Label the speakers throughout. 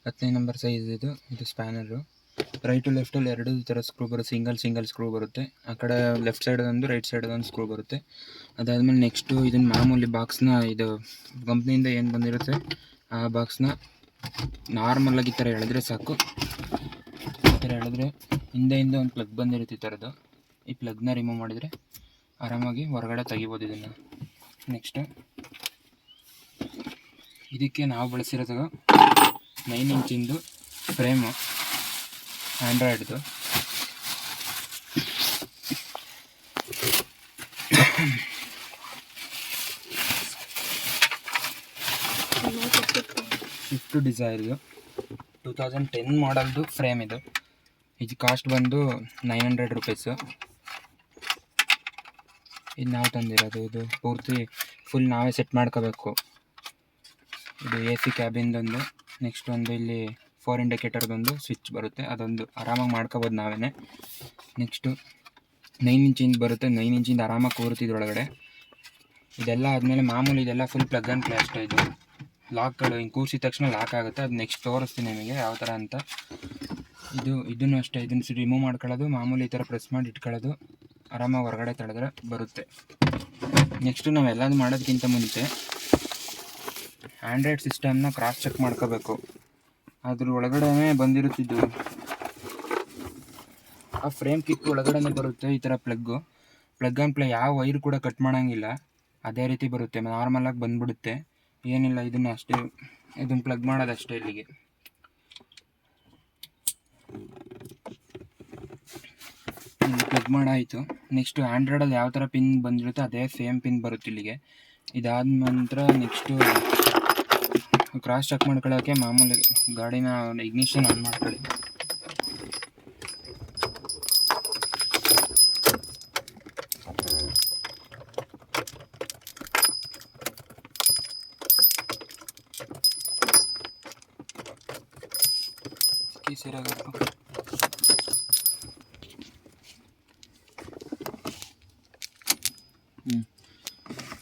Speaker 1: 10ನೇ number size ಇದು spanner. Right ಲೆಫ್ಟಲ್ಲಿ ಎರಡು ಈ ಥರ ಸ್ಕ್ರೂ ಬರುತ್ತೆ, ಸಿಂಗಲ್ ಸ್ಕ್ರೂ ಬರುತ್ತೆ. ಆ ಕಡೆ ಲೆಫ್ಟ್ ಸೈಡ್ ಒಂದು ರೈಟ್ ಸೈಡ್ ಒಂದು ಸ್ಕ್ರೂ ಬರುತ್ತೆ. ಅದಾದಮೇಲೆ ನೆಕ್ಸ್ಟು ಇದನ್ನು ಮಾಮೂಲಿ ಬಾಕ್ಸ್ನ ಇದು ಕಂಪ್ನಿಯಿಂದ ಏನು ಬಂದಿರುತ್ತೆ ಆ ಬಾಕ್ಸ್ನ ನಾರ್ಮಲಾಗಿ ಈ ಥರ ಎಳೆದ್ರೆ ಸಾಕು. ಈ ಥರ ಎಳೆದ್ರೆ ಹಿಂದೆ ಒಂದು ಪ್ಲಗ್ ಬಂದಿರುತ್ತೆ ಈ ಥರದ್ದು. ಈ ಪ್ಲಗ್ನ ರಿಮೂವ್ ಮಾಡಿದರೆ ಆರಾಮಾಗಿ ಹೊರಗಡೆ ತೆಗಿಬೋದು ಇದನ್ನು. ನೆಕ್ಸ್ಟು ಇದಕ್ಕೆ ನಾವು ಬಳಸಿರೋದು 9 ಇಂಚಿಂದು ಫ್ರೇಮು ಆ್ಯಂಡ್ರಾಯ್ಡ್ದು. ಸ್ವಿಫ್ಟ್ ಡಿಸೈರ್ದು 2010 ಮಾಡಲ್ದು ಫ್ರೇಮ್ ಇದು ಕಾಸ್ಟ್ ಬಂದು 900 ರುಪೀಸು. ಇದು ನಾವು ತಂದಿರೋದು. ಇದು ಪೂರ್ತಿ ಫುಲ್ ನಾವೇ ಸೆಟ್ ಮಾಡ್ಕೋಬೇಕು. ಇದು AC ಕ್ಯಾಬಿನ್ದೊಂದು, ನೆಕ್ಸ್ಟ್ ಒಂದು ಇಲ್ಲಿ 4 ಇಂಡಿಕೇಟರ್ದೊಂದು ಸ್ವಿಚ್ ಬರುತ್ತೆ, ಅದೊಂದು ಆರಾಮಾಗಿ ಮಾಡ್ಕೋಬೋದು ನಾವೇ. ನೆಕ್ಸ್ಟು 9 ಇಂಚಿಂದು ಬರುತ್ತೆ, 9 ಇಂಚಿಂದ ಆರಾಮಾಗಿ ಕೂರುತ್ತೆ ಇದರೊಳಗಡೆ. ಇದೆಲ್ಲ ಆದಮೇಲೆ ಮಾಮೂಲಿ ಇದೆಲ್ಲ ಫುಲ್ ಪ್ಲಗ್ ಆ್ಯಂಡ್ ಪ್ಲೇ ಅಷ್ಟೇ. ಇದು ಲಾಕ್ಗಳು ಹಿಂಗೆ ಕೂರಿಸಿದ ತಕ್ಷಣ ಲಾಕ್ ಆಗುತ್ತೆ. ಅದು ನೆಕ್ಸ್ಟ್ ತೋರಿಸ್ತೀನಿ ನಿಮಗೆ ಯಾವ ಥರ ಅಂತ. ಇದನ್ನು ಅಷ್ಟೇ, ಇದನ್ನು ರಿಮೂವ್ ಮಾಡ್ಕೊಳ್ಳೋದು, ಮಾಮೂಲಿ ಈ ಥರ ಪ್ರೆಸ್ ಮಾಡಿ ಇಟ್ಕೊಳ್ಳೋದು, ಆರಾಮಾಗಿ ಹೊರಗಡೆ ತಡೆದ್ರೆ ಬರುತ್ತೆ. ನೆಕ್ಸ್ಟು ನಾವೆಲ್ಲದು ಮಾಡೋದಕ್ಕಿಂತ ಮುಂಚೆ ಆ್ಯಂಡ್ರಾಯ್ಡ್ ಸಿಸ್ಟಮ್ನ ಕ್ರಾಸ್ ಚೆಕ್ ಮಾಡ್ಕೋಬೇಕು. ಅದ್ರ ಒಳಗಡೆ ಬಂದಿರುತ್ತಿದ್ದು ಆ ಫ್ರೇಮ್ ಕಿಟ್ ಒಳಗಡೆ ಬರುತ್ತೆ ಈ ಥರ ಪ್ಲಗ್ ಆ್ಯಂಡ್ ಪ್ಲೇ. ಯಾವ ವೈರ್ ಕೂಡ ಕಟ್ ಮಾಡೋಂಗಿಲ್ಲ, ಅದೇ ರೀತಿ ಬರುತ್ತೆ, ನಾರ್ಮಲಾಗಿ ಬಂದುಬಿಡುತ್ತೆ. ಏನಿಲ್ಲ, ಇದನ್ನು ಅಷ್ಟೇ, ಇದನ್ನು ಪ್ಲಗ್ ಮಾಡೋದಷ್ಟೇ ಇಲ್ಲಿಗೆ. ಪ್ಲಗ್ ಮಾಡಾಯಿತು. ನೆಕ್ಸ್ಟು ಆ್ಯಂಡ್ರಾಯ್ಡಲ್ಲಿ ಯಾವ ಥರ ಪಿನ್ ಬಂದಿರುತ್ತೆ ಅದೇ ಸೇಮ್ ಪಿನ್ ಬರುತ್ತೆ ಇಲ್ಲಿಗೆ. ಇದಾದ ನಂತರ ನೆಕ್ಸ್ಟು ಕ್ರಾಸ್ ಚೆಕ್ ಮಾಡ್ಕೊಳ್ಳೋಕ್ಕೆ ಮಾಮೂಲಿ ಗಾಡಿನ ಇಗ್ನಿಷನ್ ಆನ್ ಮಾಡ್ಕೊಳ್ಳಿ.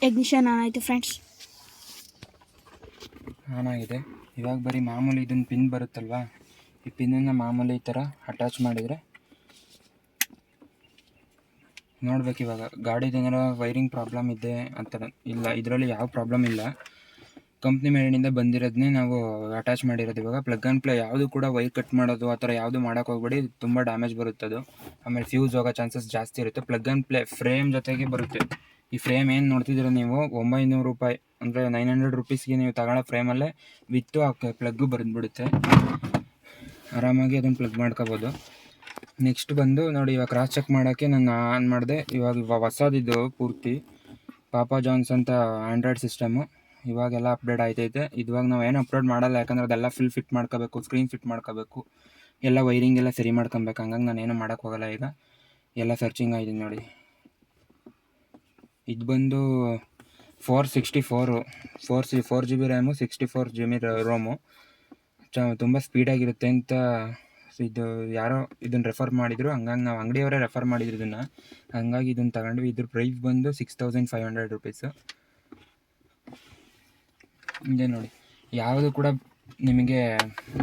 Speaker 2: ಇಗ್ನಿಷನ್ ಆನ್ ಆಯಿತು ಫ್ರೆಂಡ್ಸ್,
Speaker 1: ಆನ್ ಆಗಿದೆ. ಇವಾಗ ಬರೀ ಮಾಮೂಲಿ ಇದನ್ನು ಪಿನ್ ಬರುತ್ತಲ್ವಾ, ಈ ಪಿನ್ನನ್ನು ಮಾಮೂಲಿ ಈ ಥರ ಅಟ್ಯಾಚ್ ಮಾಡಿದರೆ ನೋಡ್ಬೇಕು. ಇವಾಗ ಗಾಡಿದೇನಾರ ವೈರಿಂಗ್ ಪ್ರಾಬ್ಲಮ್ ಇದೆ ಅಂತ ಇಲ್ಲ, ಇದರಲ್ಲಿ ಯಾವ ಪ್ರಾಬ್ಲಮ್ ಇಲ್ಲ. ಕಂಪ್ನಿ ಮೇಲಿನಿಂದ ಬಂದಿರೋದನ್ನೇ ನಾವು ಅಟ್ಯಾಚ್ ಮಾಡಿರೋದು. ಇವಾಗ ಪ್ಲಗ್ ಆ್ಯಂಡ್ ಪ್ಲೇ ಯಾವುದು ಕೂಡ ವೈರ್ ಕಟ್ ಮಾಡೋದು ಆ ಥರ ಯಾವುದು ಮಾಡೋಕ್ಕೆ ಹೋಗ್ಬೇಡಿ, ತುಂಬ ಡ್ಯಾಮೇಜ್ ಬರುತ್ತೆ ಅದು. ಆಮೇಲೆ ಫ್ಯೂಸ್ ಹೋಗೋ ಚಾನ್ಸಸ್ ಜಾಸ್ತಿ ಇರುತ್ತೆ. ಪ್ಲಗ್ ಆ್ಯಂಡ್ ಪ್ಲೇ ಫ್ರೇಮ್ ಜೊತೆಗೆ ಬರುತ್ತೆ. ಈ ಫ್ರೇಮ್ ಏನು ನೋಡ್ತಿದ್ದೀರ ನೀವು, 900 ರೂಪಾಯಿ ಅಂದರೆ 900 ರುಪೀಸ್ಗೆ ನೀವು ತಗೊಳ್ಳೋ ಫ್ರೇಮಲ್ಲೇ ವಿತ್ತು ಆ ಪ್ಲಗ್ಗು ಬಂದುಬಿಡುತ್ತೆ. ಆರಾಮಾಗಿ ಅದನ್ನು ಪ್ಲಗ್ ಮಾಡ್ಕೋಬೋದು. ನೆಕ್ಸ್ಟ್ ಬಂದು ನೋಡಿ, ಇವಾಗ ಕ್ರಾಸ್ ಚೆಕ್ ಮಾಡೋಕ್ಕೆ ನಾನು ಆನ್ ಮಾಡಿದೆ. ಇವಾಗ ಹೊಸದಿದ್ದು ಪೂರ್ತಿ ಪಾಪಾ ಜಾನ್ಸ್ ಅಂತ ಆ್ಯಂಡ್ರಾಯ್ಡ್ ಸಿಸ್ಟಮು ಇವಾಗೆಲ್ಲ ಅಪ್ಡೇಟ್ ಆಯ್ತೈತೆ. ಇವಾಗ ನಾವು ಏನು ಅಪ್ಲೋಡ್ ಮಾಡಲ್ಲ, ಯಾಕಂದರೆ ಅದೆಲ್ಲ ಫುಲ್ ಫಿಟ್ ಮಾಡ್ಕೋಬೇಕು, ಸ್ಕ್ರೀನ್ ಫಿಟ್ ಮಾಡ್ಕೋಬೇಕು, ಎಲ್ಲ ವೈರಿಂಗ್ ಎಲ್ಲ ಸರಿ ಮಾಡ್ಕೊಬೇಕು. ಹಂಗಾಗಿ ನಾನು ಏನೂ ಮಾಡೋಕ್ಕೆ ಹೋಗಲ್ಲ. ಈಗ ಎಲ್ಲ ಸರ್ಚಿಂಗ್ ಆಗಿದೆ ನೋಡಿ. ಇದು ಬಂದು 4 GB ರ್ಯಾಮು, 64 GB ರೋಮು. ತುಂಬ ಸ್ಪೀಡಾಗಿರುತ್ತೆ ಅಂತ ಇದು ಯಾರೋ ಇದನ್ನು ರೆಫರ್ ಮಾಡಿದರು, ಹಂಗಾಗಿ ನಾವು ಅಂಗಡಿಯವರೇ ರೆಫರ್ ಮಾಡಿದ್ರು ಇದನ್ನು, ಹಂಗಾಗಿ ಇದನ್ನು ತಗೊಂಡ್ವಿ. ಇದ್ರ ಪ್ರೈಸ್ ಬಂದು 6500 ರುಪೀಸು. ಹಿಂದೆ ನೋಡಿ, ಯಾವುದು ಕೂಡ ನಿಮಗೆ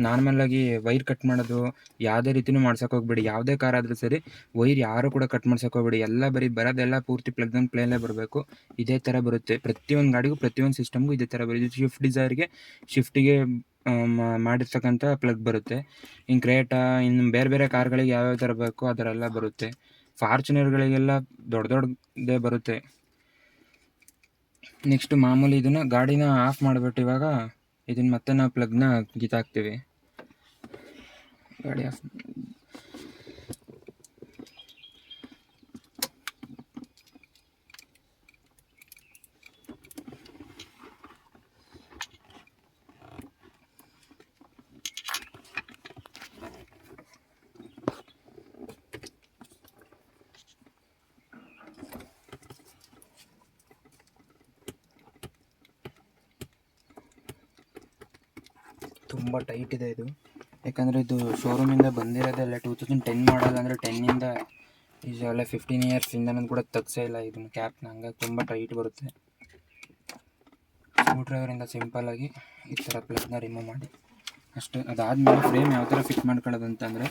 Speaker 1: ನಾರ್ಮಲಾಗಿ ವೈರ್ ಕಟ್ ಮಾಡೋದು ಯಾವುದೇ ರೀತಿಯೂ ಮಾಡ್ಸೋಕೆ ಹೋಗ್ಬೇಡಿ. ಯಾವುದೇ ಕಾರ್ ಆದರೂ ಸರಿ ವೈರ್ ಯಾರು ಕೂಡ ಕಟ್ ಮಾಡ್ಸೋಕೆ ಹೋಗ್ಬೇಡಿ. ಎಲ್ಲ ಬರೀ ಬರೋದೆಲ್ಲ ಪೂರ್ತಿ ಪ್ಲಗ್ ಆ್ಯಂಡ್ ಪ್ಲೇಲೇ ಬರಬೇಕು. ಇದೇ ಥರ ಬರುತ್ತೆ ಪ್ರತಿಯೊಂದು ಗಾಡಿಗೂ, ಪ್ರತಿಯೊಂದು ಸಿಸ್ಟಮ್ಗೂ ಇದೇ ಥರ ಬರುತ್ತೆ. ಶಿಫ್ಟಿಗೆ ಮಾಡಿರ್ತಕ್ಕಂಥ ಪ್ಲಗ್ ಬರುತ್ತೆ. ಇನ್ನು ಕ್ರೇಟಾ, ಇನ್ನು ಬೇರೆ ಕಾರ್ಗಳಿಗೆ ಯಾವ್ಯಾವ ಥರ ಬೇಕೋ ಆ ಥರ ಎಲ್ಲ ಬರುತ್ತೆ. ಫಾರ್ಚುನರ್ಗಳಿಗೆಲ್ಲ ದೊಡ್ಡದೇ ಬರುತ್ತೆ. ನೆಕ್ಸ್ಟು ಮಾಮೂಲಿ ಇದನ್ನು ಗಾಡಿನ ಆಫ್ ಮಾಡಿಬಿಟ್ಟು ಇವಾಗ ಇದನ್ನು ಮತ್ತೆ ನಾವು ಪ್ಲಗ್ನ ಕಿತ್ತಾಕ್ತೀವಿ. ಗಾಡಿ ಆಫ್ ತುಂಬ ಟೈಟ್ ಇದೆ ಇದು, ಯಾಕಂದರೆ ಇದು ಶೋರೂಮಿಂದ ಬಂದಿರೋದೆಲ್ಲ 2010 ಮಾಡಲ್. ಅಂದರೆ 10ಇಂದ ಈಗೆಲ್ಲ 15 ಇಯರ್ಸಿಂದ ನಾನು ಕೂಡ ತೆಗ್ಸೇ ಇಲ್ಲ ಇದನ್ನು ಕ್ಯಾಪ್ನ, ಹಂಗಾಗಿ ತುಂಬ ಟೈಟ್ ಬರುತ್ತೆ. ಸ್ಕ್ರೂ ಡ್ರೈವರಿಂದ ಸಿಂಪಲ್ಲಾಗಿ ಈ ಥರ ಪ್ಲಗ್ನ ರಿಮೂವ್ ಮಾಡಿ ಅಷ್ಟೇ. ಅದಾದಮೇಲೆ ಫ್ರೇಮ್ ಯಾವ ಥರ ಫಿಟ್ ಮಾಡ್ಕೊಳ್ಳೋದು ಅಂತಂದರೆ,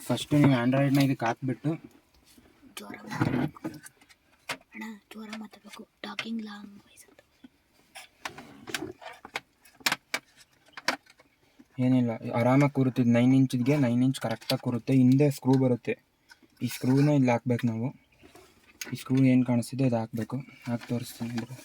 Speaker 1: ಫಸ್ಟು ನೀವು ಆ್ಯಂಡ್ರಾಯ್ಡ್ನ ಇದಕ್ಕೆ ಹಾಕ್ಬಿಟ್ಟು
Speaker 2: ಜೋರ ಮಾತಾಡಬೇಕು, ಟಾಕಿಂಗ್ ಲ್ಯಾಂಗ್ವೇಜ್ ಅಂತ.
Speaker 1: ಏನಿಲ್ಲ, ಆರಾಮಾಗಿ ಕೂರುತ್ತೆ. 9 ಇಂಚಿಗೆ 9 ಇಂಚ್ ಕರೆಕ್ಟಾಗಿ ಕೂರುತ್ತೆ. ಹಿಂದೆ ಸ್ಕ್ರೂ ಬರುತ್ತೆ, ಈ ಸ್ಕ್ರೂನ ಇಲ್ಲಿ ಹಾಕ್ಬೇಕು ನಾವು. ಈ ಸ್ಕ್ರೂ ಏನು ಕಾಣಿಸ್ತಿದೆ ಅದು ಹಾಕಬೇಕು. ಹಾಕಿ ತೋರಿಸ್ತೀನಿ ಅಂದರೆ